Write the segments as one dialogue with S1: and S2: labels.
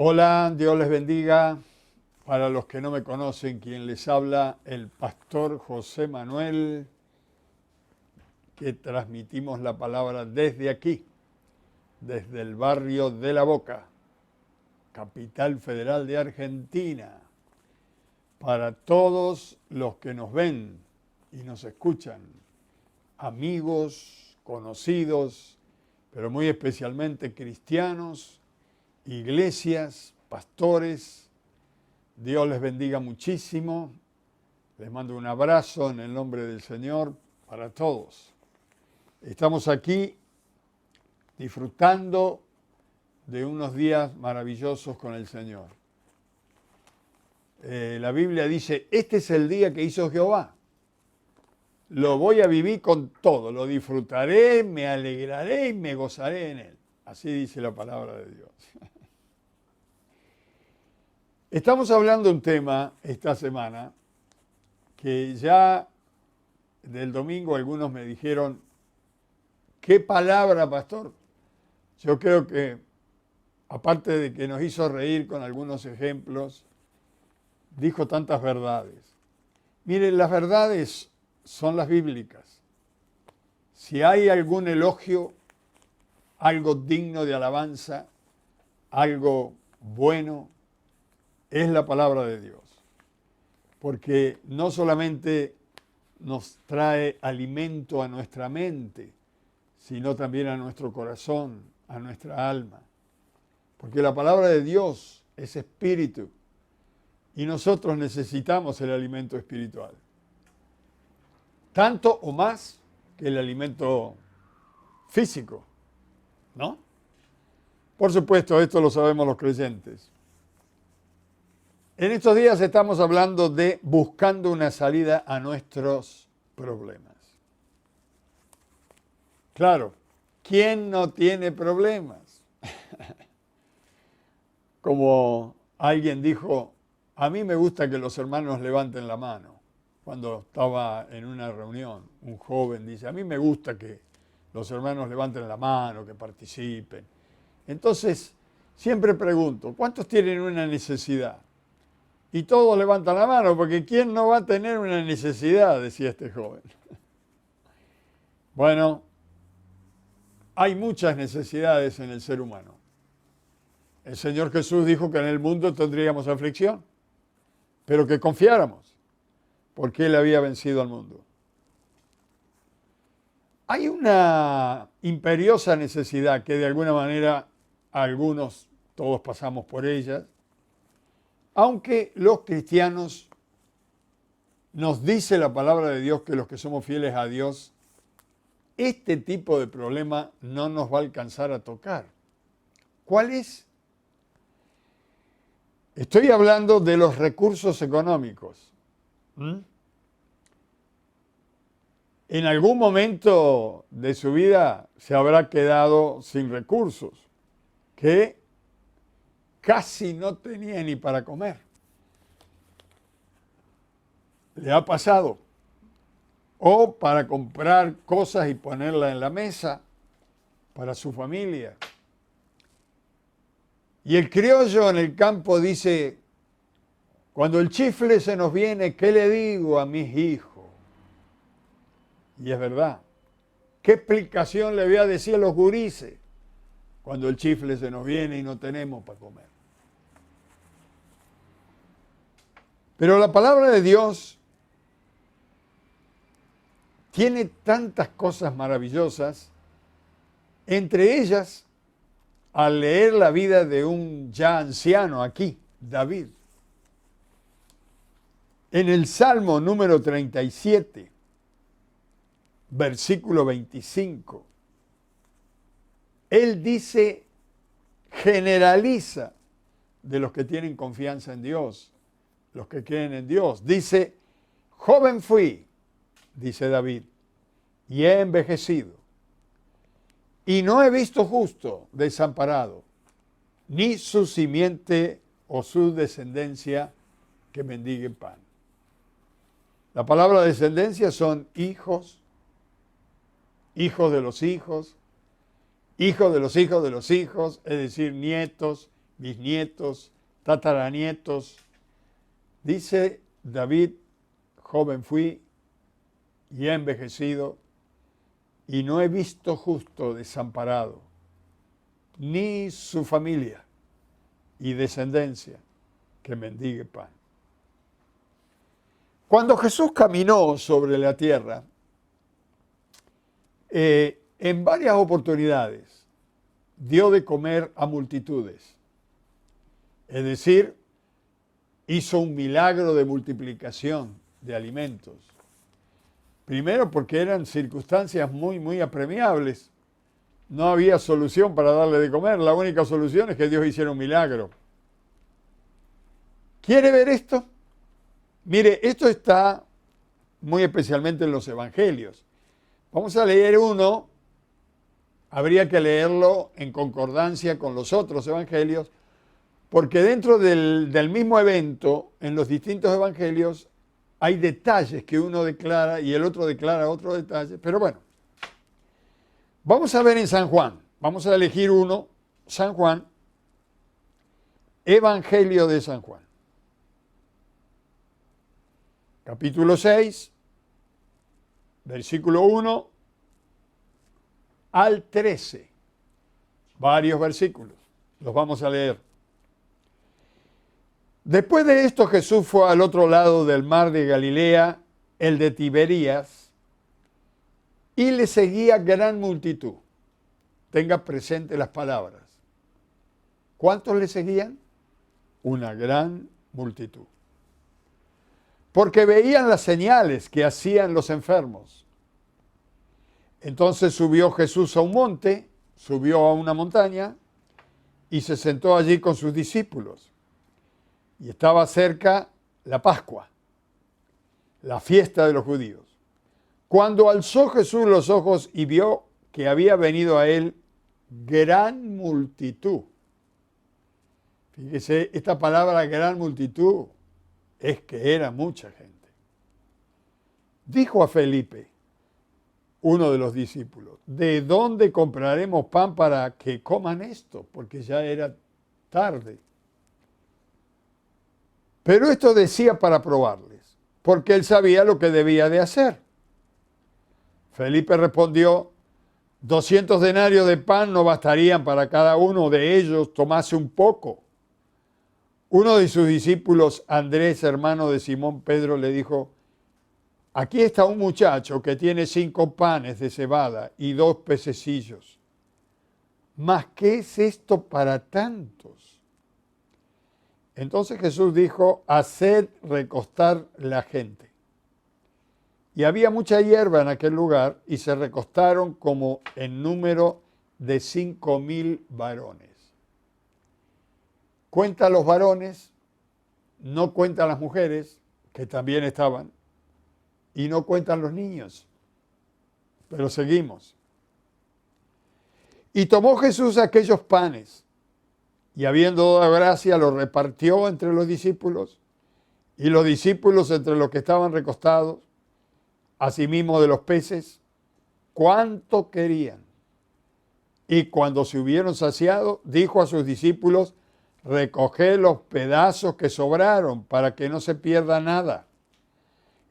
S1: Hola, Dios les bendiga. Para los que no me conocen, quien les habla, el pastor José Manuel, que transmitimos la palabra desde aquí, desde el barrio de La Boca, capital federal de Argentina, para todos los que nos ven y nos escuchan, amigos, conocidos, pero muy especialmente cristianos, iglesias, pastores. Dios les bendiga muchísimo. Les mando un abrazo en el nombre del Señor para todos. Estamos aquí disfrutando de unos días maravillosos con el Señor. La Biblia dice, este es el día que hizo Jehová. Lo voy a vivir con todo, lo disfrutaré, me alegraré y me gozaré en él. Así dice la palabra de Dios. Estamos hablando de un tema esta semana que ya del domingo algunos me dijeron, ¿qué palabra, pastor? Yo creo que, aparte de que nos hizo reír con algunos ejemplos, dijo tantas verdades. Miren, las verdades son las bíblicas. Si hay algún elogio, algo digno de alabanza, algo bueno, es la palabra de Dios. Porque no solamente nos trae alimento a nuestra mente, sino también a nuestro corazón, a nuestra alma. Porque la palabra de Dios es espíritu y nosotros necesitamos el alimento espiritual. Tanto o más que el alimento físico, ¿no? Por supuesto, esto lo sabemos los creyentes. En estos días estamos hablando de buscando una salida a nuestros problemas. Claro, ¿quién no tiene problemas? Como alguien dijo, a mí me gusta que los hermanos levanten la mano. Cuando estaba en una reunión, un joven dice, a mí me gusta que los hermanos levanten la mano, que participen. Entonces, siempre pregunto, ¿cuántos tienen una necesidad? Y todos levantan la mano, porque ¿quién no va a tener una necesidad? Decía este joven. Bueno, hay muchas necesidades en el ser humano. El Señor Jesús dijo que en el mundo tendríamos aflicción, pero que confiáramos, porque Él había vencido al mundo. Hay una imperiosa necesidad que de alguna manera algunos, todos pasamos por ella, aunque los cristianos nos dice la palabra de Dios que los que somos fieles a Dios, este tipo de problema no nos va a alcanzar a tocar. ¿Cuál es? Estoy hablando de los recursos económicos. En algún momento de su vida se habrá quedado sin recursos, que casi no tenía ni para comer. ¿Le ha pasado? O para comprar cosas y ponerlas en la mesa para su familia. Y el criollo en el campo dice, cuando el chifle se nos viene, ¿qué le digo a mis hijos? Y es verdad. ¿Qué explicación le voy a decir a los gurises cuando el chifle se nos viene y no tenemos para comer? Pero la palabra de Dios tiene tantas cosas maravillosas, entre ellas, al leer la vida de un ya anciano aquí, David. En el Salmo número 37, versículo 25, él dice, generaliza de los que tienen confianza en Dios, los que creen en Dios. Dice, joven fui, dice David, y he envejecido, y no he visto justo desamparado, ni su simiente o su descendencia que mendigue pan. La palabra descendencia son hijos, hijos de los hijos, hijos de los hijos de los hijos, es decir, nietos, bisnietos, tataranietos. Dice David, joven fui y he envejecido, y no he visto justo desamparado, ni su familia y descendencia que mendigue pan. Cuando Jesús caminó sobre la tierra, en varias oportunidades dio de comer a multitudes. Es decir, hizo un milagro de multiplicación de alimentos. Primero porque eran circunstancias muy apremiables. No había solución para darle de comer. La única solución es que Dios hiciera un milagro. ¿Quiere ver esto? Mire, esto está muy especialmente en los evangelios. Vamos a leer uno. Habría que leerlo en concordancia con los otros evangelios, porque dentro del mismo evento, en los distintos evangelios, hay detalles que uno declara y el otro declara otro detalle. Pero bueno, vamos a ver en San Juan. Vamos a elegir uno, San Juan, Evangelio de San Juan. Capítulo 6, versículo 1 al 13. Varios versículos. Los vamos a leer. Después de esto, Jesús fue al otro lado del mar de Galilea, el de Tiberías, y le seguía gran multitud. Tenga presente las palabras. ¿Cuántos le seguían? Una gran multitud. Porque veían las señales que hacían los enfermos. Entonces subió Jesús a un monte, subió a una montaña, y se sentó allí con sus discípulos. Y estaba cerca la Pascua, la fiesta de los judíos. Cuando alzó Jesús los ojos y vio que había venido a él gran multitud. Fíjese, esta palabra gran multitud es que era mucha gente. Dijo a Felipe, uno de los discípulos, ¿de dónde compraremos pan para que coman esto? Porque ya era tarde. Pero esto decía para probarles, porque él sabía lo que debía de hacer. Felipe respondió, 200 denarios de pan no bastarían para cada uno de ellos tomase un poco. Uno de sus discípulos, Andrés, hermano de Simón Pedro, le dijo, aquí está un muchacho que tiene 5 panes de cebada y 2 pececillos. ¿Mas qué es esto para tantos? Entonces Jesús dijo, haced recostar la gente. Y había mucha hierba en aquel lugar, y se recostaron como en número de 5,000 varones. Cuenta los varones, no cuentan las mujeres, que también estaban, y no cuentan los niños. Pero seguimos. Y tomó Jesús aquellos panes, y habiendo dado gracia, los repartió entre los discípulos, y los discípulos entre los que estaban recostados, asimismo de los peces, cuánto querían. Y cuando se hubieron saciado, dijo a sus discípulos, recoged los pedazos que sobraron, para que no se pierda nada.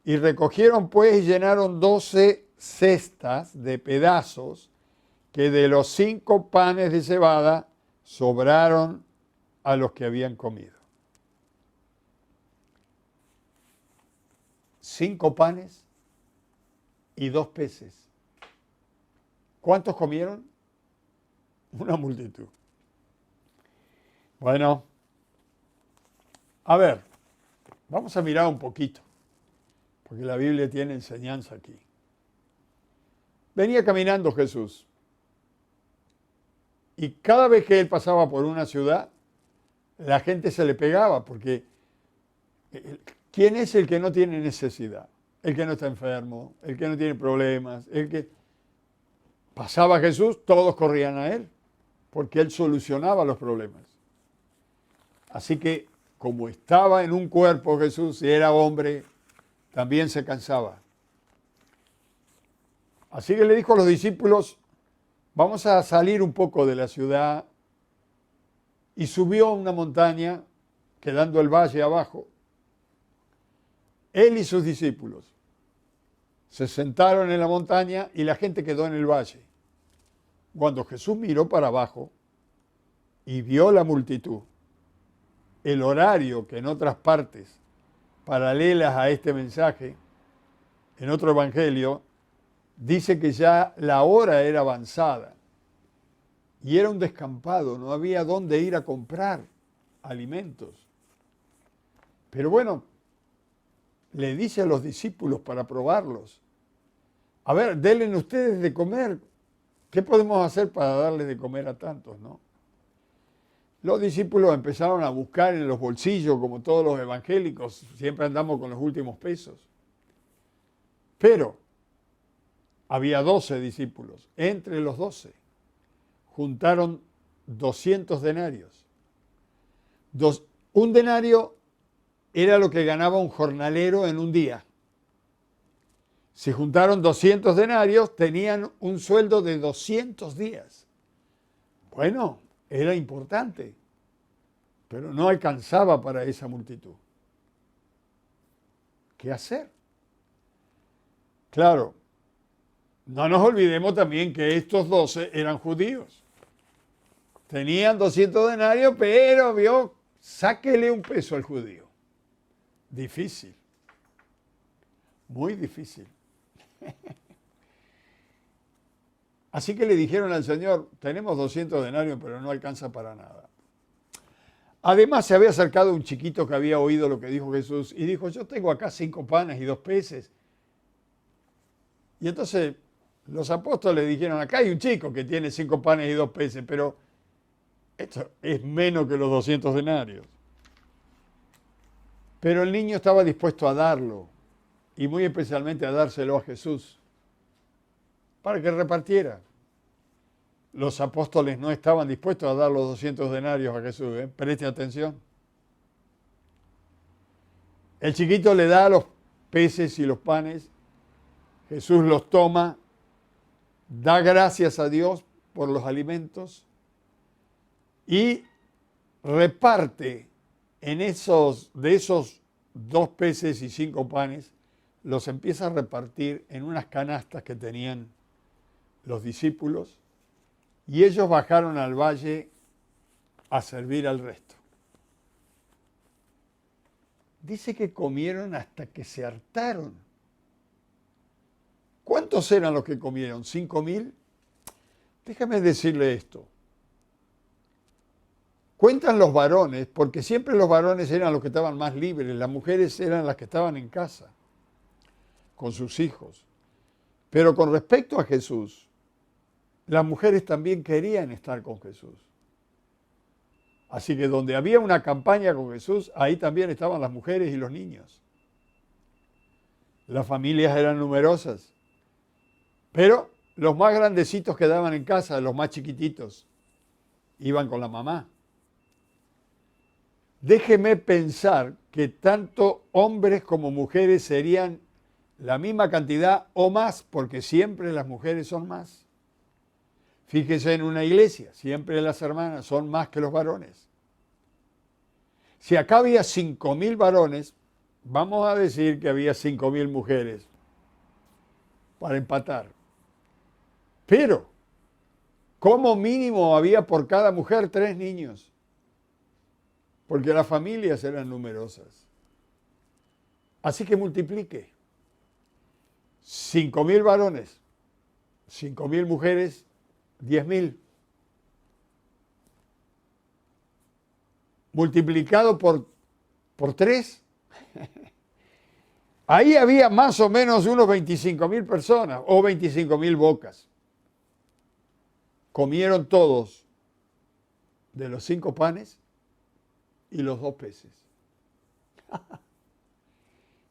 S1: Y recogieron pues y llenaron 12 cestas de pedazos, que de los 5 panes de cebada sobraron a los que habían comido. 5 panes y 2 peces. ¿Cuántos comieron? Una multitud. Bueno, a ver, vamos a mirar un poquito, porque la Biblia tiene enseñanza aquí. Venía caminando Jesús, y cada vez que él pasaba por una ciudad, la gente se le pegaba, porque ¿quién es el que no tiene necesidad? El que no está enfermo, el que no tiene problemas, el que pasaba a Jesús, todos corrían a él, porque él solucionaba los problemas. Así que, como estaba en un cuerpo Jesús y era hombre, también se cansaba. Así que le dijo a los discípulos, vamos a salir un poco de la ciudad y subió a una montaña, quedando el valle abajo. Él y sus discípulos se sentaron en la montaña y la gente quedó en el valle. Cuando Jesús miró para abajo y vio la multitud, el horario que en otras partes paralelas a este mensaje, en otro evangelio, dice que ya la hora era avanzada y era un descampado, no había dónde ir a comprar alimentos. Pero bueno, le dice a los discípulos para probarlos, a ver, denle ustedes de comer. ¿Qué podemos hacer para darles de comer a tantos, no? Los discípulos empezaron a buscar en los bolsillos, como todos los evangélicos, siempre andamos con los últimos pesos. Pero había 12 discípulos. Entre los 12 juntaron 200 denarios. Un denario era lo que ganaba un jornalero en un día. Si juntaron 200 denarios, tenían un sueldo de 200 días. Bueno, era importante, pero no alcanzaba para esa multitud. ¿Qué hacer? Claro, no nos olvidemos también que estos 12 eran judíos. Tenían 200 denarios, pero vio, sáquele un peso al judío. Difícil, muy difícil. Así que le dijeron al Señor, tenemos 200 denarios, pero no alcanza para nada. Además se había acercado un chiquito que había oído lo que dijo Jesús y dijo, yo tengo acá 5 panes y 2 peces. Y entonces los apóstoles dijeron, acá hay un chico que tiene 5 panes y 2 peces, pero esto es menos que los 200 denarios. Pero el niño estaba dispuesto a darlo, y muy especialmente a dárselo a Jesús, para que repartiera. Los apóstoles no estaban dispuestos a dar los 200 denarios a Jesús, Preste atención. El chiquito le da los peces y los panes, Jesús los toma, da gracias a Dios por los alimentos y reparte de esos 2 peces y 5 panes, los empieza a repartir en unas canastas que tenían los discípulos y ellos bajaron al valle a servir al resto. Dice que comieron hasta que se hartaron. ¿Cuántos eran los que comieron? ¿5.000? Déjame decirle esto. Cuentan los varones, porque siempre los varones eran los que estaban más libres, las mujeres eran las que estaban en casa, con sus hijos. Pero con respecto a Jesús, las mujeres también querían estar con Jesús. Así que donde había una campaña con Jesús, ahí también estaban las mujeres y los niños. Las familias eran numerosas, pero los más grandecitos quedaban en casa, los más chiquititos iban con la mamá. Déjeme pensar que tanto hombres como mujeres serían la misma cantidad o más, porque siempre las mujeres son más. Fíjese en una iglesia, siempre las hermanas son más que los varones. Si acá había 5.000 varones, vamos a decir que había 5.000 mujeres para empatar. Pero, como mínimo había por cada mujer 3 niños, porque las familias eran numerosas. Así que multiplique. 5.000 varones, 5.000 mujeres, 10.000. Multiplicado por 3. Ahí había más o menos unos 25.000 personas o 25.000 bocas. Comieron todos de los 5 panes y los 2 peces.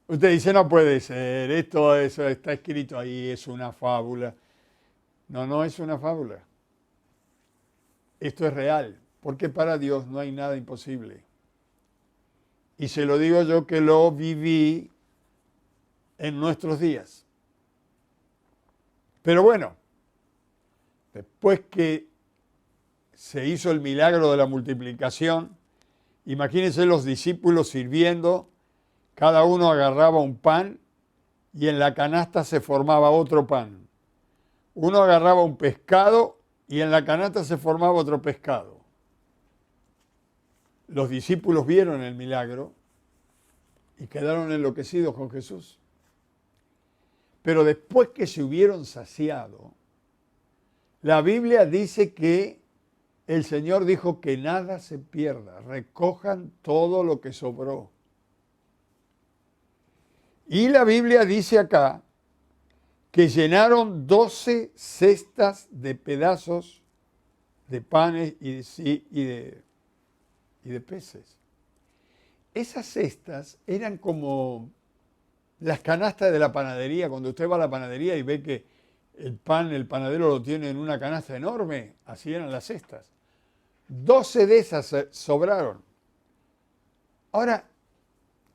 S1: Usted dice, no puede ser, esto eso está escrito ahí, es una fábula. No, no es una fábula. Esto es real, porque para Dios no hay nada imposible. Y se lo digo yo que lo viví en nuestros días. Pero bueno, después que se hizo el milagro de la multiplicación, imagínense los discípulos sirviendo, cada uno agarraba un pan y en la canasta se formaba otro pan. Uno agarraba un pescado y en la canasta se formaba otro pescado. Los discípulos vieron el milagro y quedaron enloquecidos con Jesús. Pero después que se hubieron saciado, la Biblia dice que el Señor dijo que nada se pierda, recojan todo lo que sobró. Y la Biblia dice acá que llenaron 12 cestas de pedazos de panes y de peces. Esas cestas eran como las canastas de la panadería. Cuando usted va a la panadería y ve que el pan, el panadero lo tiene en una canasta enorme, así eran las cestas. 12 de esas sobraron. Ahora,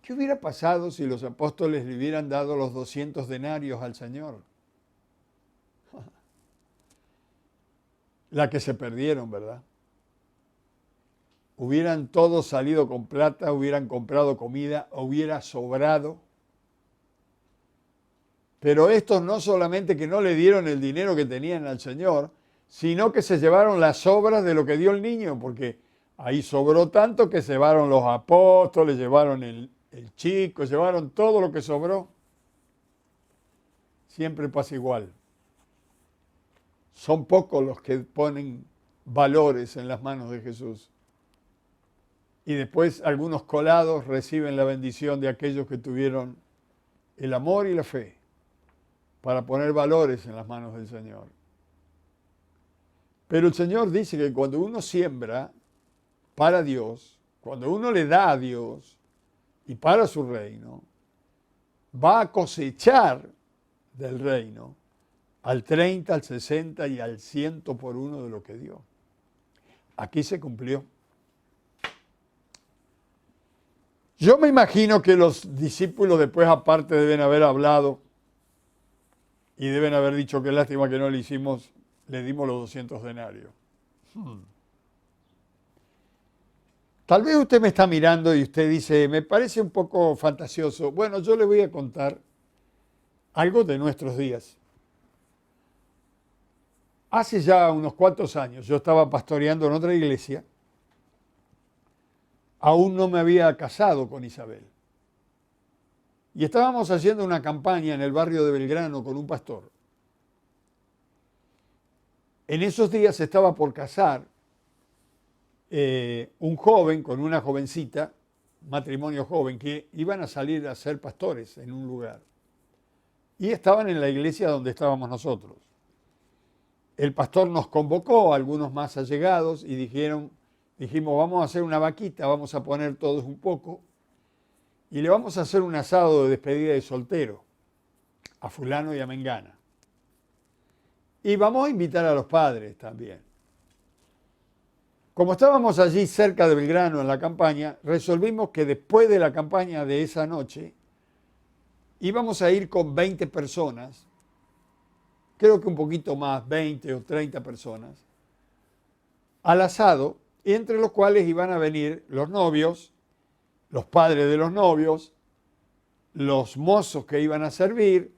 S1: ¿qué hubiera pasado si los apóstoles le hubieran dado los 200 denarios al Señor? La que se perdieron, ¿verdad? Hubieran todos salido con plata, hubieran comprado comida, hubiera sobrado. Pero estos no solamente que no le dieron el dinero que tenían al Señor, sino que se llevaron las sobras de lo que dio el niño, porque ahí sobró tanto que se llevaron los apóstoles, llevaron el chico, llevaron todo lo que sobró. Siempre pasa igual. Son pocos los que ponen valores en las manos de Jesús. Y después algunos colados reciben la bendición de aquellos que tuvieron el amor y la fe para poner valores en las manos del Señor. Pero el Señor dice que cuando uno siembra para Dios, cuando uno le da a Dios y para su reino, va a cosechar del reino al 30, al 60 y al 100 por uno de lo que dio. Aquí se cumplió. Yo me imagino que los discípulos después aparte deben haber hablado y deben haber dicho qué lástima que no le dimos los 200 denarios. Tal vez usted me está mirando y usted dice, me parece un poco fantasioso. Bueno, yo le voy a contar algo de nuestros días. Hace ya unos cuantos años yo estaba pastoreando en otra iglesia. Aún no me había casado con Isabel. Y estábamos haciendo una campaña en el barrio de Belgrano con un pastor. En esos días se estaba por casar un joven con una jovencita, matrimonio joven, que iban a salir a ser pastores en un lugar. Y estaban en la iglesia donde estábamos nosotros. El pastor nos convocó, algunos más allegados, y dijimos, vamos a hacer una vaquita, vamos a poner todos un poco, y le vamos a hacer un asado de despedida de soltero a fulano y a mengana. Y vamos a invitar a los padres también. Como estábamos allí cerca de Belgrano en la campaña, resolvimos que después de la campaña de esa noche íbamos a ir con 20 personas, creo que un poquito más, 20 o 30 personas, al asado, entre los cuales iban a venir los novios, los padres de los novios, los mozos que iban a servir,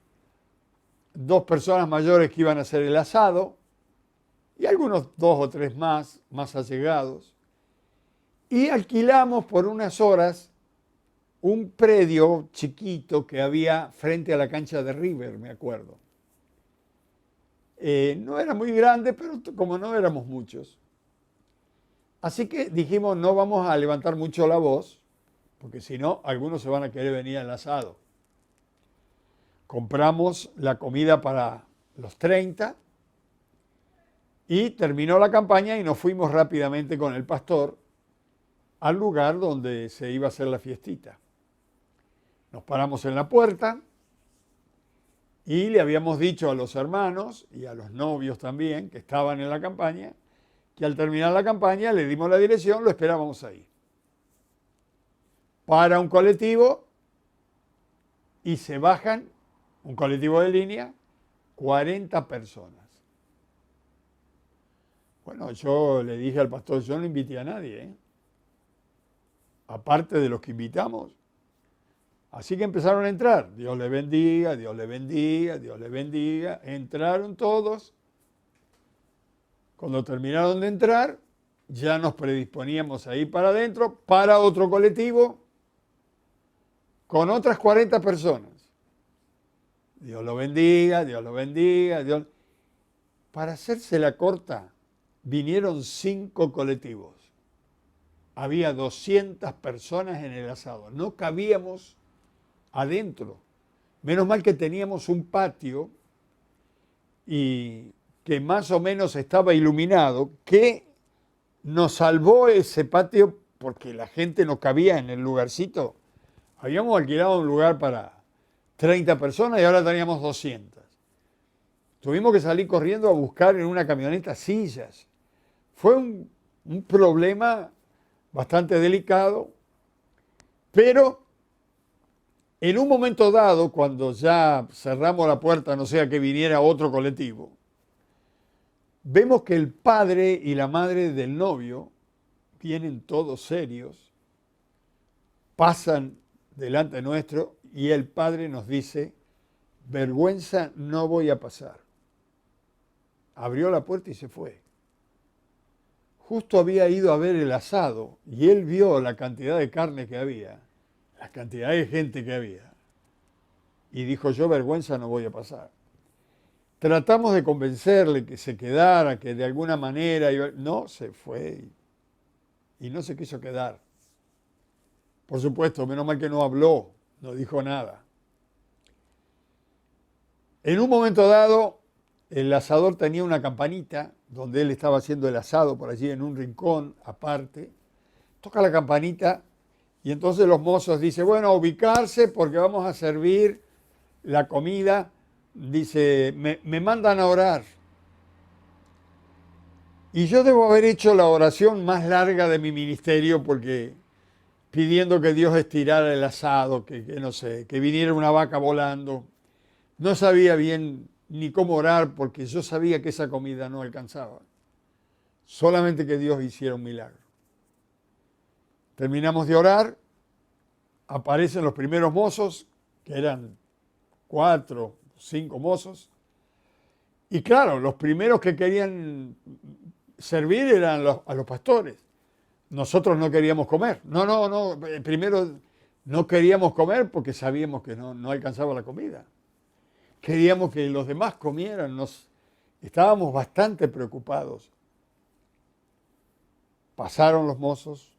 S1: 2 personas mayores que iban a hacer el asado y algunos 2 o 3 más allegados. Y alquilamos por unas horas un predio chiquito que había frente a la cancha de River, me acuerdo. No era muy grande, pero como no éramos muchos. Así que dijimos, no vamos a levantar mucho la voz, porque si no, algunos se van a querer venir al asado. Compramos la comida para los 30 y terminó la campaña y nos fuimos rápidamente con el pastor al lugar donde se iba a hacer la fiestita. Nos paramos en la puerta y le habíamos dicho a los hermanos y a los novios también que estaban en la campaña, que al terminar la campaña le dimos la dirección, lo esperábamos ahí. Para un colectivo y se bajan, un colectivo de línea, 40 personas. Bueno, yo le dije al pastor, yo no invité a nadie, ¿eh? Aparte de los que invitamos. Así que empezaron a entrar. Dios le bendiga, Dios le bendiga, Dios le bendiga. Entraron todos. Cuando terminaron de entrar, ya nos predisponíamos a ir para adentro, para otro colectivo, con otras 40 personas. Dios lo bendiga, Dios lo bendiga, Dios... Para hacérsela corta, vinieron 5 colectivos. Había 200 personas en el asado. No cabíamos adentro. Menos mal que teníamos un patio y que más o menos estaba iluminado, que nos salvó ese patio porque la gente no cabía en el lugarcito. Habíamos alquilado un lugar para 30 personas y ahora teníamos 200. Tuvimos que salir corriendo a buscar en una camioneta sillas. Fue un problema bastante delicado, pero en un momento dado, cuando ya cerramos la puerta, no sea que viniera otro colectivo, vemos que el padre y la madre del novio vienen todos serios, pasan delante nuestro y el padre nos dice, vergüenza no voy a pasar. Abrió la puerta y se fue. Justo había ido a ver el asado y él vio la cantidad de carne que había, la cantidad de gente que había. Y dijo, yo vergüenza no voy a pasar. Tratamos de convencerle que se quedara, que de alguna manera... No, se fue y no se quiso quedar. Por supuesto, menos mal que no habló, no dijo nada. En un momento dado, el asador tenía una campanita donde él estaba haciendo el asado por allí en un rincón aparte. Toca la campanita y entonces los mozos dicen, bueno, a ubicarse porque vamos a servir la comida. Dice, me mandan a orar. Y yo debo haber hecho la oración más larga de mi ministerio porque pidiendo que Dios estirara el asado, que no sé, que viniera una vaca volando. No sabía bien ni cómo orar porque yo sabía que esa comida no alcanzaba. Solamente que Dios hiciera un milagro. Terminamos de orar, aparecen los primeros mozos, que eran 4, 5 mozos, y claro, los primeros que querían servir eran a los pastores. Nosotros no queríamos comer. No, primero no queríamos comer porque sabíamos que no alcanzaba la comida. Queríamos que los demás comieran, estábamos bastante preocupados. Pasaron los mozos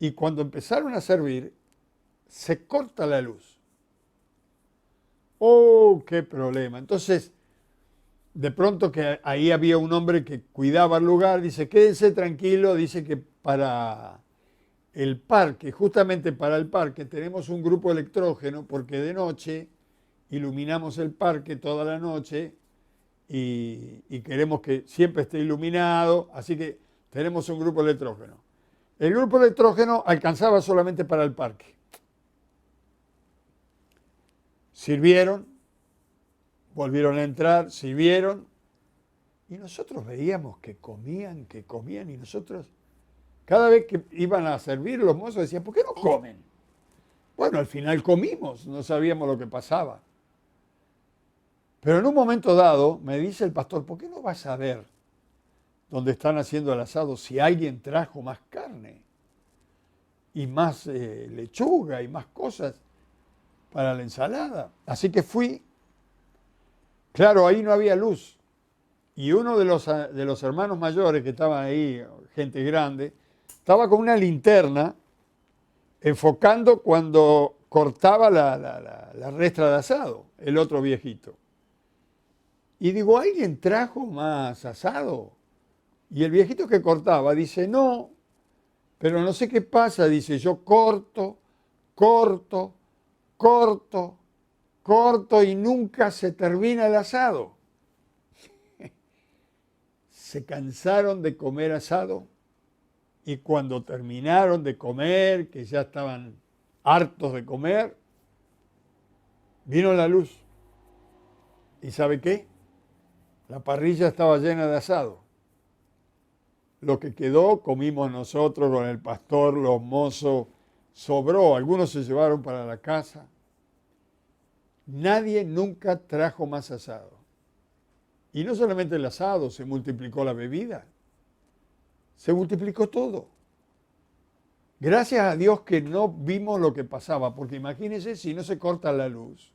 S1: y cuando empezaron a servir, se corta la luz. ¡Oh, qué problema! Entonces, de pronto que ahí había un hombre que cuidaba el lugar, dice, quédense tranquilo, dice que para el parque, justamente para el parque, tenemos un grupo electrógeno porque de noche iluminamos el parque toda la noche y queremos que siempre esté iluminado, así que tenemos un grupo electrógeno. El grupo electrógeno alcanzaba solamente para el parque. Sirvieron, volvieron a entrar, sirvieron, y nosotros veíamos que comían, y nosotros, cada vez que iban a servir, los mozos decían, ¿por qué no comen? Bueno, al final comimos, no sabíamos lo que pasaba. Pero en un momento dado me dice el pastor, ¿por qué no vas a ver dónde están haciendo el asado si alguien trajo más carne y más lechuga y más cosas para la ensalada? Así que fui. Claro, ahí no había luz. Y uno de los hermanos mayores que estaban ahí, gente grande, estaba con una linterna enfocando cuando cortaba la restra de asado, el otro viejito. Y digo, ¿alguien trajo más asado? Y el viejito que cortaba dice, no, pero no sé qué pasa. Dice, yo corto y nunca se termina el asado. Se cansaron de comer asado y cuando terminaron de comer, que ya estaban hartos de comer, vino la luz. ¿Y sabe qué? La parrilla estaba llena de asado. lo que quedó comimos nosotros con el pastor, los mozos, sobró, algunos se llevaron para la casa. Nadie nunca trajo más asado. Y no solamente el asado, se multiplicó la bebida, se multiplicó todo. Gracias a Dios que no vimos lo que pasaba, porque imagínense si no se corta la luz.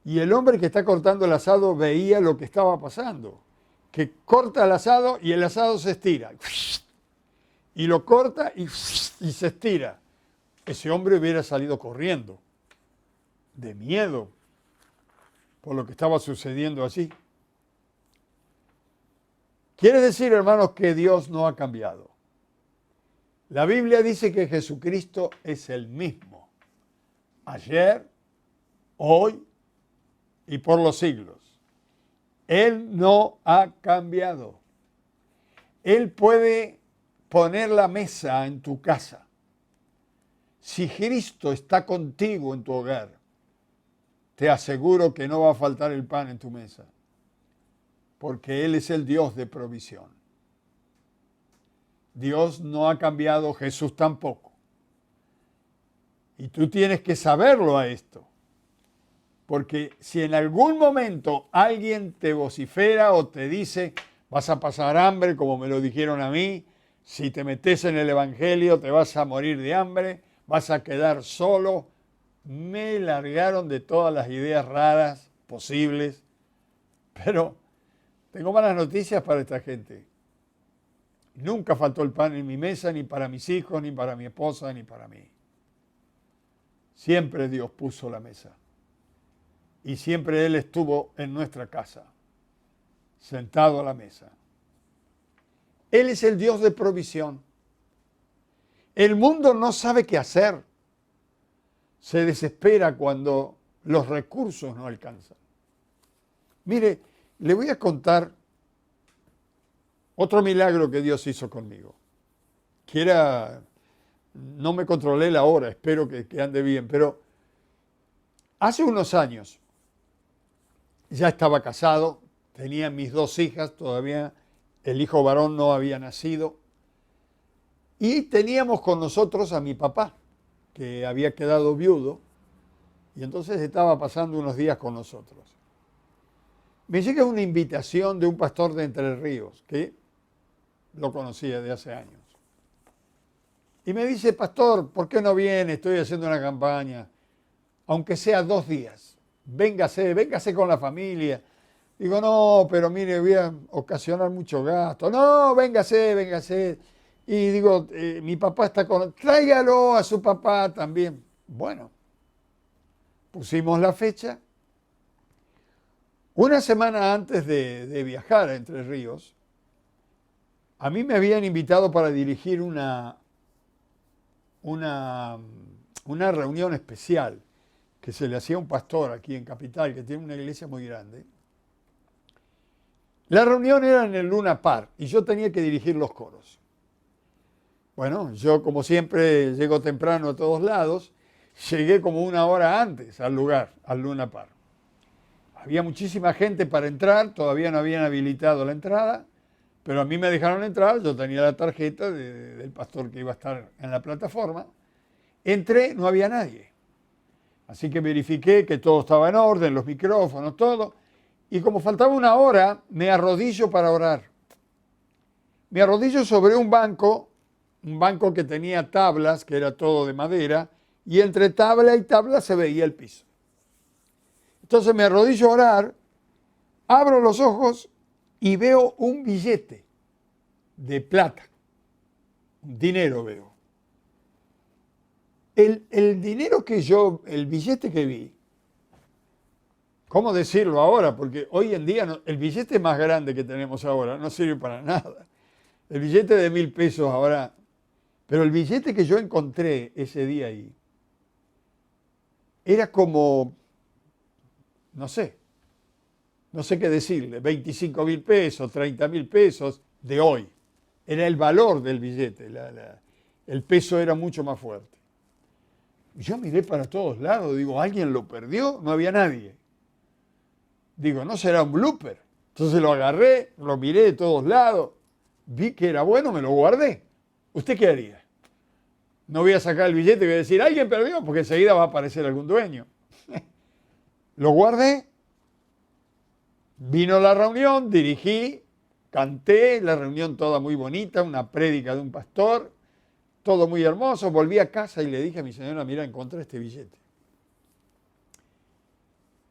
S1: Y el hombre que está cortando el asado veía lo que estaba pasando, que corta el asado y el asado se estira. Y lo corta y se estira. Ese hombre hubiera salido corriendo, de miedo, por lo que estaba sucediendo allí. Quiere decir, hermanos, que Dios no ha cambiado. La Biblia dice que Jesucristo es el mismo, ayer, hoy y por los siglos. Él no ha cambiado. Él puede poner la mesa en tu casa. Si Cristo está contigo en tu hogar, te aseguro que no va a faltar el pan en tu mesa, porque Él es el Dios de provisión. Dios no ha cambiado, Jesús tampoco. Y tú tienes que saberlo a esto. Porque si en algún momento alguien te vocifera o te dice, vas a pasar hambre, como me lo dijeron a mí, si te metes en el Evangelio te vas a morir de hambre, vas a quedar solo, me largaron de todas las ideas raras posibles. Pero tengo malas noticias para esta gente. Nunca faltó el pan en mi mesa, ni para mis hijos, ni para mi esposa, ni para mí. Siempre Dios puso la mesa. Y siempre Él estuvo en nuestra casa, sentado a la mesa. Él es el Dios de provisión. El mundo no sabe qué hacer. Se desespera cuando los recursos no alcanzan. Mire, le voy a contar otro milagro que Dios hizo conmigo. No me controlé la hora, espero que ande bien, pero hace unos años ya estaba casado, tenía mis 2 hijas, todavía el hijo varón no había nacido, y teníamos con nosotros a mi papá, que había quedado viudo, y entonces estaba pasando unos días con nosotros. Me llega una invitación de un pastor de Entre Ríos, que lo conocía de hace años. Y me dice, pastor, ¿por qué no viene? Estoy haciendo una campaña, aunque sea 2 días. Véngase con la familia. Digo, no, pero mire, voy a ocasionar mucho gasto. No, véngase. Y digo, mi papá está tráigalo a su papá también. Bueno, pusimos la fecha. Una semana antes de viajar a Entre Ríos, a mí me habían invitado para dirigir una reunión especial que se le hacía a un pastor aquí en Capital, que tiene una iglesia muy grande. La reunión era en el Luna Park y yo tenía que dirigir los coros. Bueno, yo como siempre llego temprano a todos lados, llegué como 1 hora antes al lugar, al Luna Park. Había muchísima gente para entrar, todavía no habían habilitado la entrada, pero a mí me dejaron entrar, yo tenía la tarjeta del pastor que iba a estar en la plataforma. Entré, no había nadie. Así que verifiqué que todo estaba en orden, los micrófonos, todo. Y como faltaba 1 hora, me arrodillo para orar. Me arrodillo sobre un banco que tenía tablas, que era todo de madera, y entre tabla y tabla se veía el piso. Entonces me arrodillo a orar, abro los ojos y veo un billete de plata, un dinero veo. El dinero el billete que vi, ¿cómo decirlo ahora? Porque hoy en día el billete más grande que tenemos ahora no sirve para nada. El billete de 1.000 pesos ahora, pero el billete que yo encontré ese día ahí, era como, no sé qué decirle, 25.000 pesos, 30.000 pesos de hoy. Era el valor del billete, el peso era mucho más fuerte. Yo miré para todos lados, digo, ¿alguien lo perdió? No había nadie. Digo, ¿no será un blooper? Entonces lo agarré, lo miré de todos lados, vi que era bueno, me lo guardé. ¿Usted qué haría? No voy a sacar el billete y voy a decir, alguien perdió, porque enseguida va a aparecer algún dueño. Lo guardé, vino la reunión, dirigí, canté, la reunión toda muy bonita, una prédica de un pastor, todo muy hermoso. Volví a casa y le dije a mi señora, mira, encontré este billete.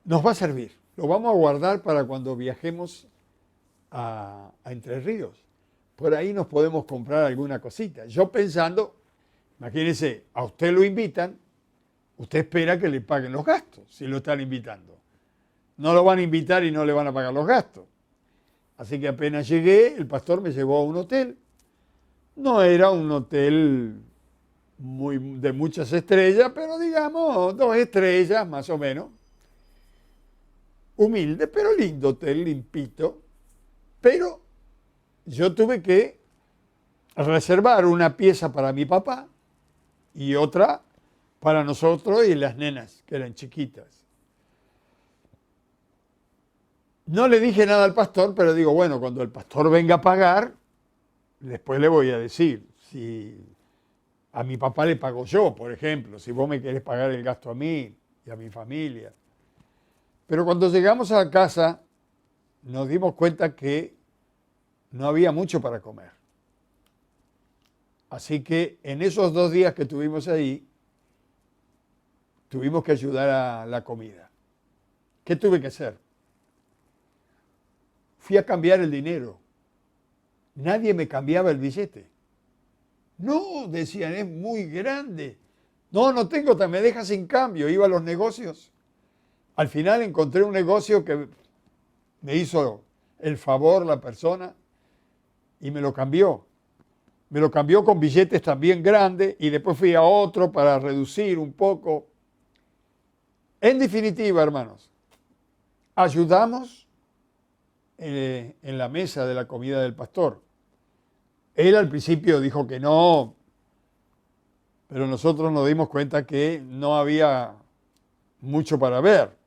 S1: Nos va a servir, lo vamos a guardar para cuando viajemos a Entre Ríos. Por ahí nos podemos comprar alguna cosita. Yo pensando, imagínense, a usted lo invitan, usted espera que le paguen los gastos, si lo están invitando. No lo van a invitar y no le van a pagar los gastos. Así que apenas llegué, el pastor me llevó a un hotel. No era un hotel de muchas estrellas, pero digamos 2 estrellas más o menos. Humilde, pero lindo hotel, limpito. Pero yo tuve que reservar una pieza para mi papá y otra para nosotros y las nenas, que eran chiquitas. No le dije nada al pastor, pero digo, bueno, cuando el pastor venga a pagar, después le voy a decir, si a mi papá le pago yo, por ejemplo, si vos me querés pagar el gasto a mí y a mi familia. Pero cuando llegamos a la casa, nos dimos cuenta que no había mucho para comer. Así que en esos 2 días que estuvimos ahí, tuvimos que ayudar a la comida. ¿Qué tuve que hacer? Fui a cambiar el dinero. Nadie me cambiaba el billete. No, decían, es muy grande. No, no tengo, me deja sin cambio. Iba a los negocios. Al final encontré un negocio que me hizo el favor la persona y me lo cambió. Me lo cambió con billetes también grandes y después fui a otro para reducir un poco. En definitiva, hermanos, ayudamos en la mesa de la comida del pastor. Él al principio dijo que no, pero nosotros nos dimos cuenta que no había mucho para ver.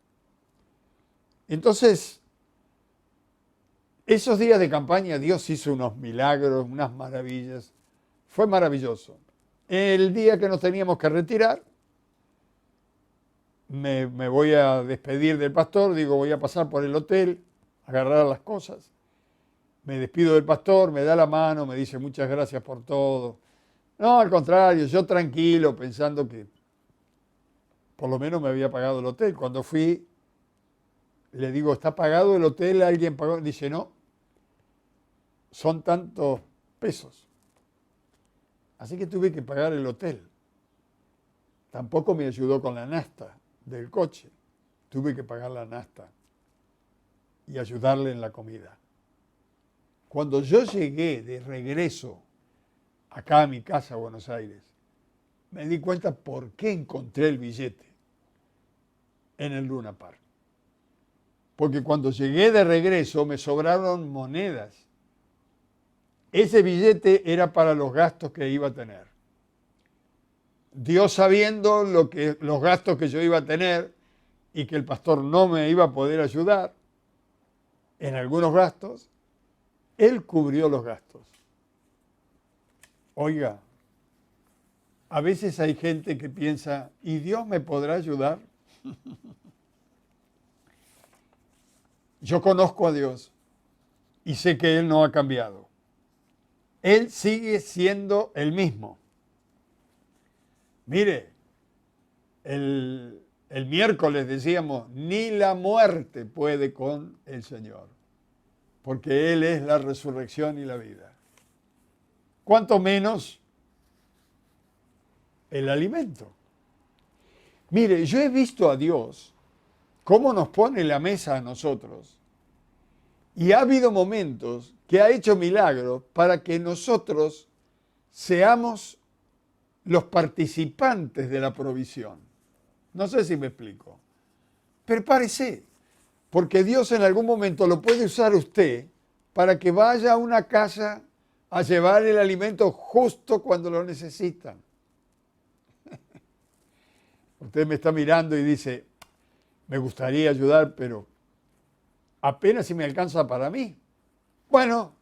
S1: Entonces, esos días de campaña Dios hizo unos milagros, unas maravillas. Fue maravilloso. El día que nos teníamos que retirar, me voy a despedir del pastor, digo, voy a pasar por el hotel, agarrar las cosas. Me despido del pastor, me da la mano, me dice muchas gracias por todo. No, al contrario, yo tranquilo, pensando que por lo menos me había pagado el hotel. Cuando fui, le digo, ¿está pagado el hotel? ¿Alguien pagó? Dice, no, son tantos pesos. Así que tuve que pagar el hotel. Tampoco me ayudó con la nafta del coche. Tuve que pagar la nafta y ayudarle en la comida. Cuando yo llegué de regreso acá a mi casa a Buenos Aires, me di cuenta por qué encontré el billete en el Luna Park. Porque cuando llegué de regreso me sobraron monedas. Ese billete era para los gastos que iba a tener. Dios, sabiendo los gastos que yo iba a tener y que el pastor no me iba a poder ayudar en algunos gastos, Él cubrió los gastos. Oiga, a veces hay gente que piensa, ¿y Dios me podrá ayudar? Yo conozco a Dios y sé que Él no ha cambiado. Él sigue siendo el mismo. Mire, el miércoles decíamos, ni la muerte puede con el Señor, porque Él es la resurrección y la vida. Cuanto menos el alimento. Mire, yo he visto a Dios cómo nos pone la mesa a nosotros y ha habido momentos que ha hecho milagros para que nosotros seamos los participantes de la provisión. No sé si me explico. Prepárese, porque Dios en algún momento lo puede usar usted para que vaya a una casa a llevar el alimento justo cuando lo necesitan. Usted me está mirando y dice, me gustaría ayudar, pero apenas si me alcanza para mí. Bueno,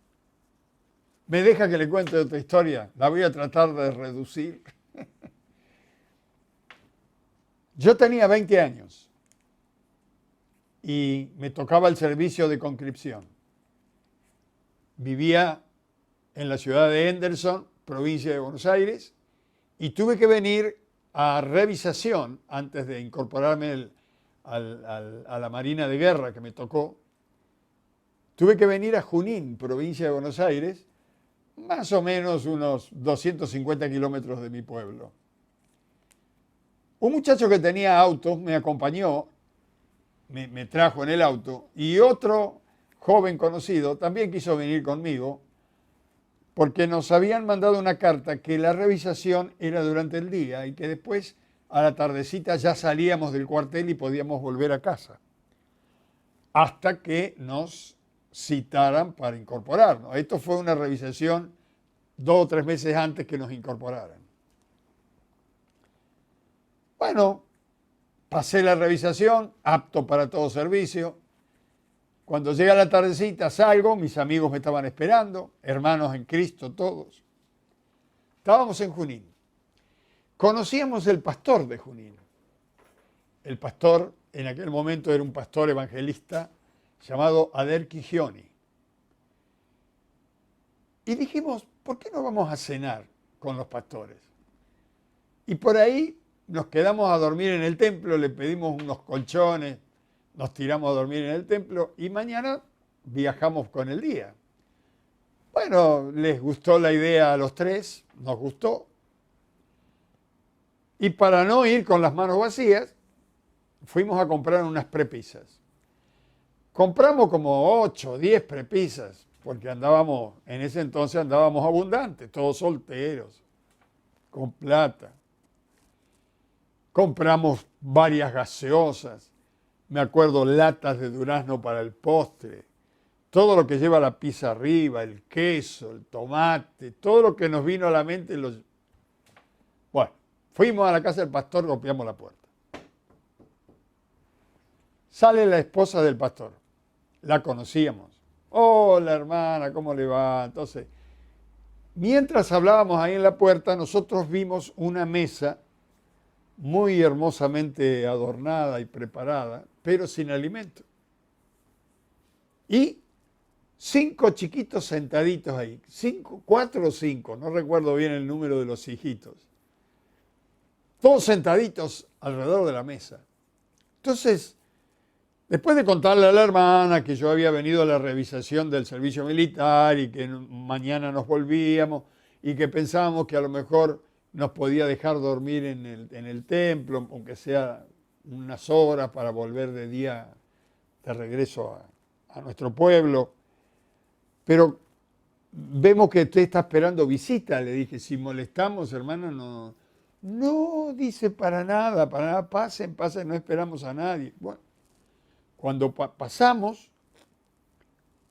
S1: ¿Me deja que le cuente otra historia? La voy a tratar de reducir. Yo tenía 20 años y me tocaba el servicio de conscripción. Vivía en la ciudad de Henderson, provincia de Buenos Aires, y tuve que venir a revisación antes de incorporarme a la Marina de Guerra que me tocó. Tuve que venir a Junín, provincia de Buenos Aires, más o menos unos 250 kilómetros de mi pueblo. Un muchacho que tenía auto me acompañó, me trajo en el auto, y otro joven conocido también quiso venir conmigo, porque nos habían mandado una carta que la revisación era durante el día y que después a la tardecita ya salíamos del cuartel y podíamos volver a casa, hasta que nos citaran para incorporarnos. Esto fue una revisación 2 o 3 meses antes que nos incorporaran. Bueno, pasé la revisación, apto para todo servicio. Cuando llega la tardecita salgo, mis amigos me estaban esperando, hermanos en Cristo todos. Estábamos en Junín. Conocíamos el pastor de Junín. El pastor en aquel momento era un pastor evangelista llamado Ader Quigioni. Y dijimos, ¿por qué no vamos a cenar con los pastores? Y por ahí nos quedamos a dormir en el templo, le pedimos unos colchones, nos tiramos a dormir en el templo y mañana viajamos con el día. Bueno, les gustó la idea a los tres, nos gustó. Y para no ir con las manos vacías, fuimos a comprar unas prepisas. Compramos como 8 o 10 prepisas, porque en ese entonces andábamos abundantes, todos solteros, con plata. Compramos varias gaseosas, me acuerdo latas de durazno para el postre, todo lo que lleva la pizza arriba, el queso, el tomate, todo lo que nos vino a la mente. Bueno, fuimos a la casa del pastor, golpeamos la puerta. Sale la esposa del pastor, la conocíamos. Hola hermana, ¿cómo le va? Entonces, mientras hablábamos ahí en la puerta, nosotros vimos una mesa muy hermosamente adornada y preparada, pero sin alimento. Y 5 chiquitos sentaditos ahí, 4 o 5, no recuerdo bien el número de los hijitos, todos sentaditos alrededor de la mesa. Entonces, después de contarle a la hermana que yo había venido a la revisación del servicio militar y que mañana nos volvíamos y que pensábamos que a lo mejor nos podía dejar dormir en el templo, aunque sea unas horas para volver de día de regreso a nuestro pueblo. Pero vemos que usted está esperando visita. Le dije, si molestamos, hermana, no. No, dice, para nada, pasen, no esperamos a nadie. Bueno, cuando pasamos,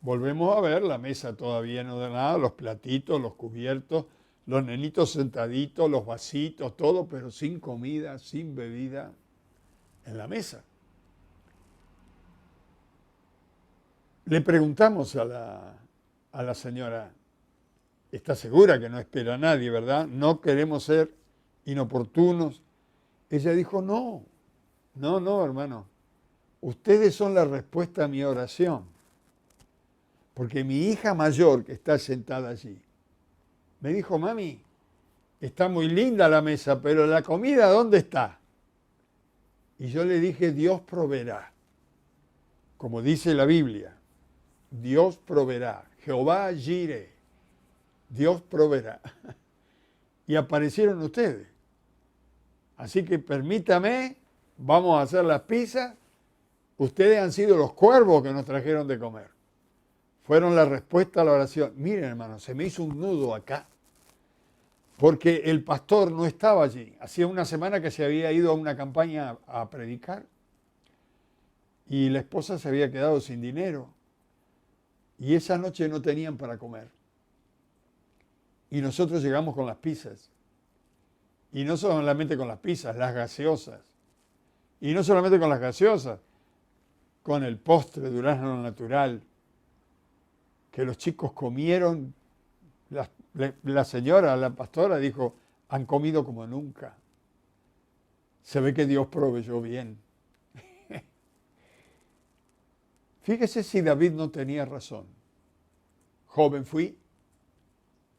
S1: volvemos a ver la mesa todavía no ordenada, los platitos, los cubiertos, los nenitos sentaditos, los vasitos, todo, pero sin comida, sin bebida en la mesa. Le preguntamos a la señora, ¿está segura que no espera a nadie, verdad? No queremos ser inoportunos. Ella dijo, no, hermano, ustedes son la respuesta a mi oración. Porque mi hija mayor, que está sentada allí, me dijo, mami, está muy linda la mesa, pero la comida, ¿dónde está? Y yo le dije, Dios proveerá. Como dice la Biblia, Dios proveerá. Jehová Jireh, Dios proveerá. Y aparecieron ustedes. Así que permítame, vamos a hacer las pizzas. Ustedes han sido los cuervos que nos trajeron de comer. Fueron la respuesta a la oración. Miren, hermano, se me hizo un nudo acá, porque el pastor no estaba allí. Hacía una semana que se había ido a una campaña a predicar y la esposa se había quedado sin dinero y esa noche no tenían para comer. Y nosotros llegamos con las pizzas. Y no solamente con las pizzas, las gaseosas. Y no solamente con las gaseosas, con el postre durazno natural, que los chicos comieron La señora, la pastora dijo, han comido como nunca. Se ve que Dios proveyó bien. Fíjese si David no tenía razón. Joven fui,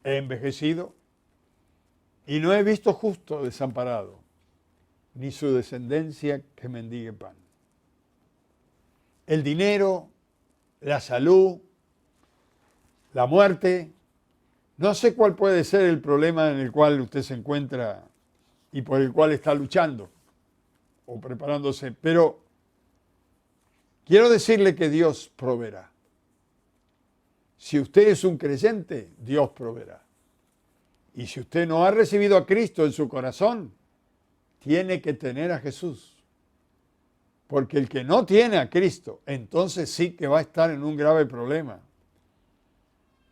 S1: he envejecido y no he visto justo desamparado, ni su descendencia que mendigue pan. El dinero, la salud, la muerte, no sé cuál puede ser el problema en el cual usted se encuentra y por el cual está luchando o preparándose, pero quiero decirle que Dios proveerá. Si usted es un creyente, Dios proveerá. Y si usted no ha recibido a Cristo en su corazón, tiene que tener a Jesús. Porque el que no tiene a Cristo, entonces sí que va a estar en un grave problema.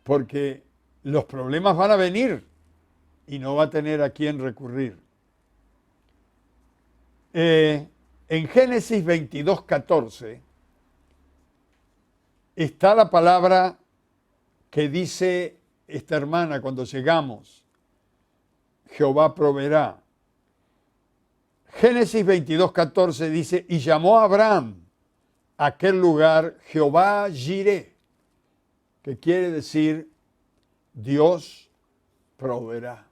S1: Porque los problemas van a venir y no va a tener a quién recurrir. En Génesis 22:14 está la palabra que dice esta hermana cuando llegamos, Jehová proveerá. Génesis 22:14 dice, y llamó a Abraham a aquel lugar Jehová Jireh, que quiere decir Dios proveerá.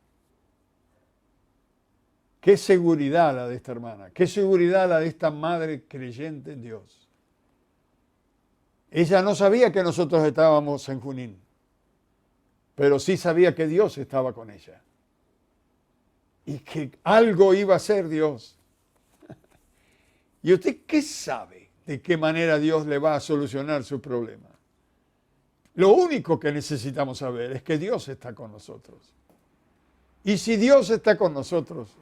S1: Qué seguridad la de esta hermana, qué seguridad la de esta madre creyente en Dios. Ella no sabía que nosotros estábamos en Junín, pero sí sabía que Dios estaba con ella. Y que algo iba a hacer Dios. ¿Y usted qué sabe de qué manera Dios le va a solucionar su problema? Lo único que necesitamos saber es que Dios está con nosotros. Y si Dios está con nosotros,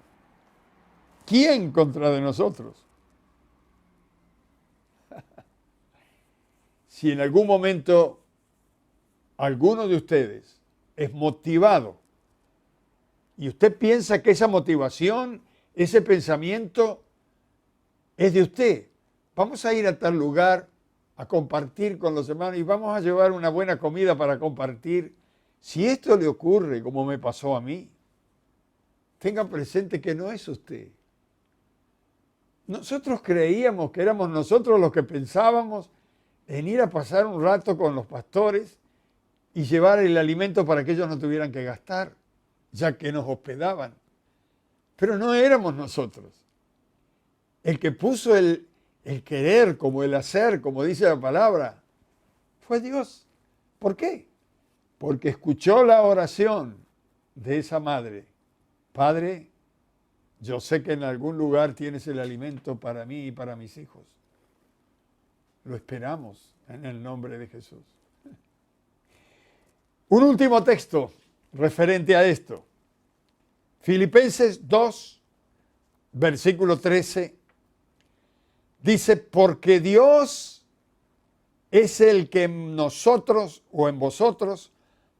S1: ¿quién contra de nosotros? Si en algún momento alguno de ustedes es motivado y usted piensa que esa motivación, ese pensamiento es de usted, vamos a ir a tal lugar a compartir con los hermanos y vamos a llevar una buena comida para compartir. Si esto le ocurre como me pasó a mí, tenga presente que no es usted. Nosotros creíamos que éramos nosotros los que pensábamos en ir a pasar un rato con los pastores y llevar el alimento para que ellos no tuvieran que gastar, ya que nos hospedaban. Pero no éramos nosotros. El que puso el querer como el hacer, como dice la palabra, fue Dios. ¿Por qué? Porque escuchó la oración de esa madre. Padre, yo sé que en algún lugar tienes el alimento para mí y para mis hijos. Lo esperamos en el nombre de Jesús. Un último texto referente a esto. Filipenses 2, versículo 13. Dice, porque Dios es el que en nosotros o en vosotros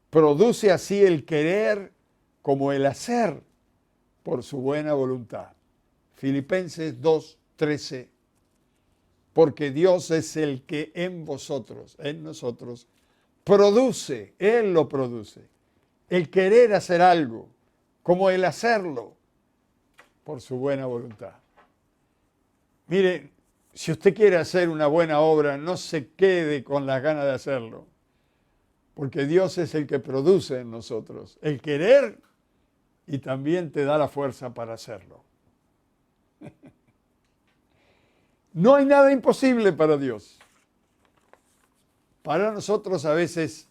S1: produce así el querer como el hacer por su buena voluntad. Filipenses 2, 13. Porque Dios es el que en vosotros, en nosotros, produce, Él lo produce. El querer hacer algo, como el hacerlo, por su buena voluntad. Mire, si usted quiere hacer una buena obra, no se quede con las ganas de hacerlo. Porque Dios es el que produce en nosotros el querer y también te da la fuerza para hacerlo. No hay nada imposible para Dios. Para nosotros a veces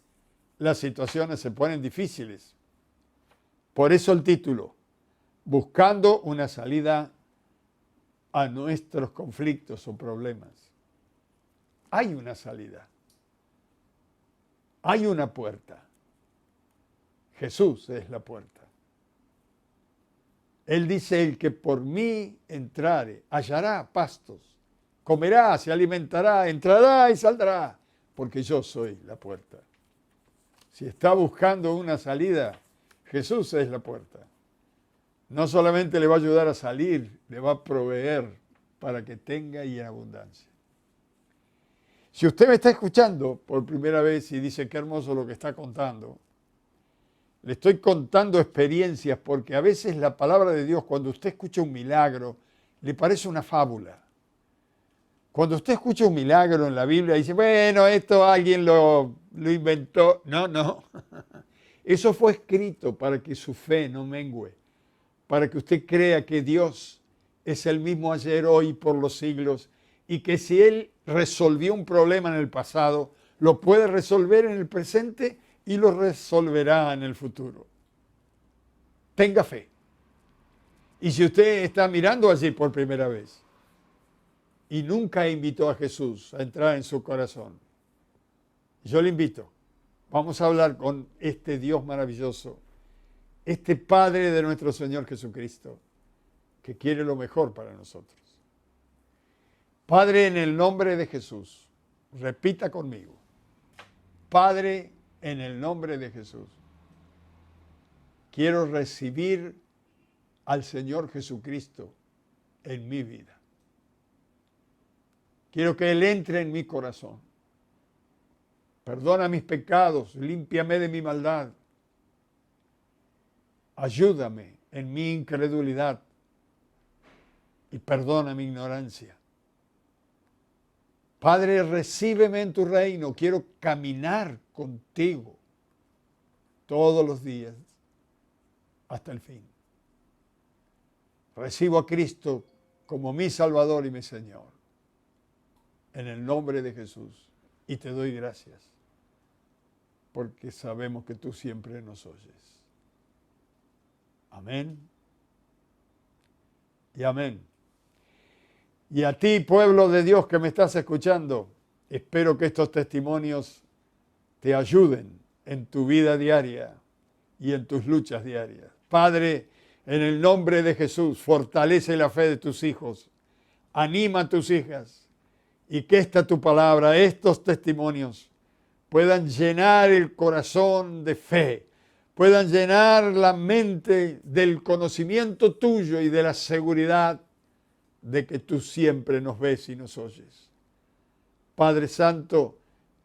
S1: las situaciones se ponen difíciles. Por eso el título, buscando una salida a nuestros conflictos o problemas. Hay una salida. Hay una puerta. Jesús es la puerta. Él dice, el que por mí entrare, hallará pastos. Comerá, se alimentará, entrará y saldrá, porque yo soy la puerta. Si está buscando una salida, Jesús es la puerta. No solamente le va a ayudar a salir, le va a proveer para que tenga y en abundancia. Si usted me está escuchando por primera vez y dice qué hermoso lo que está contando, Le estoy contando experiencias porque a veces la palabra de Dios, cuando usted escucha un milagro, le parece una fábula. Cuando usted escucha un milagro en la Biblia, dice, bueno, esto alguien lo inventó. No, no. Eso fue escrito para que su fe no mengüe, para que usted crea que Dios es el mismo ayer, hoy, por los siglos, y que si Él resolvió un problema en el pasado, lo puede resolver en el presente y lo resolverá en el futuro. Tenga fe. Y si usted está mirando allí por primera vez y nunca invitó a Jesús a entrar en su corazón, yo le invito. Vamos a hablar con este Dios maravilloso, este Padre de nuestro Señor Jesucristo, que quiere lo mejor para nosotros. Padre, en el nombre de Jesús, repita conmigo. Padre, en el nombre de Jesús, quiero recibir al Señor Jesucristo en mi vida. Quiero que Él entre en mi corazón. Perdona mis pecados, límpiame de mi maldad. Ayúdame en mi incredulidad y perdona mi ignorancia. Padre, recíbeme en tu reino. Quiero caminar contigo todos los días hasta el fin. Recibo a Cristo como mi Salvador y mi Señor. En el nombre de Jesús. Y te doy gracias, porque sabemos que tú siempre nos oyes. Amén y amén. Y a ti, pueblo de Dios que me estás escuchando, espero que estos testimonios te ayuden en tu vida diaria y en tus luchas diarias. Padre, en el nombre de Jesús, fortalece la fe de tus hijos, anima a tus hijas y que esta tu palabra, estos testimonios, puedan llenar el corazón de fe, puedan llenar la mente del conocimiento tuyo y de la seguridad de que tú siempre nos ves y nos oyes. Padre Santo,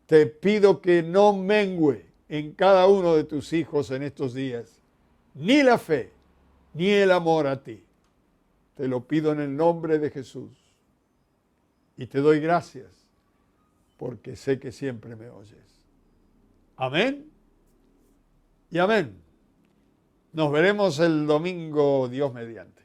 S1: te pido que no mengüe en cada uno de tus hijos en estos días, ni la fe, ni el amor a ti. Te lo pido en el nombre de Jesús. Y te doy gracias, porque sé que siempre me oyes. Amén y amén. Nos veremos el domingo, Dios mediante.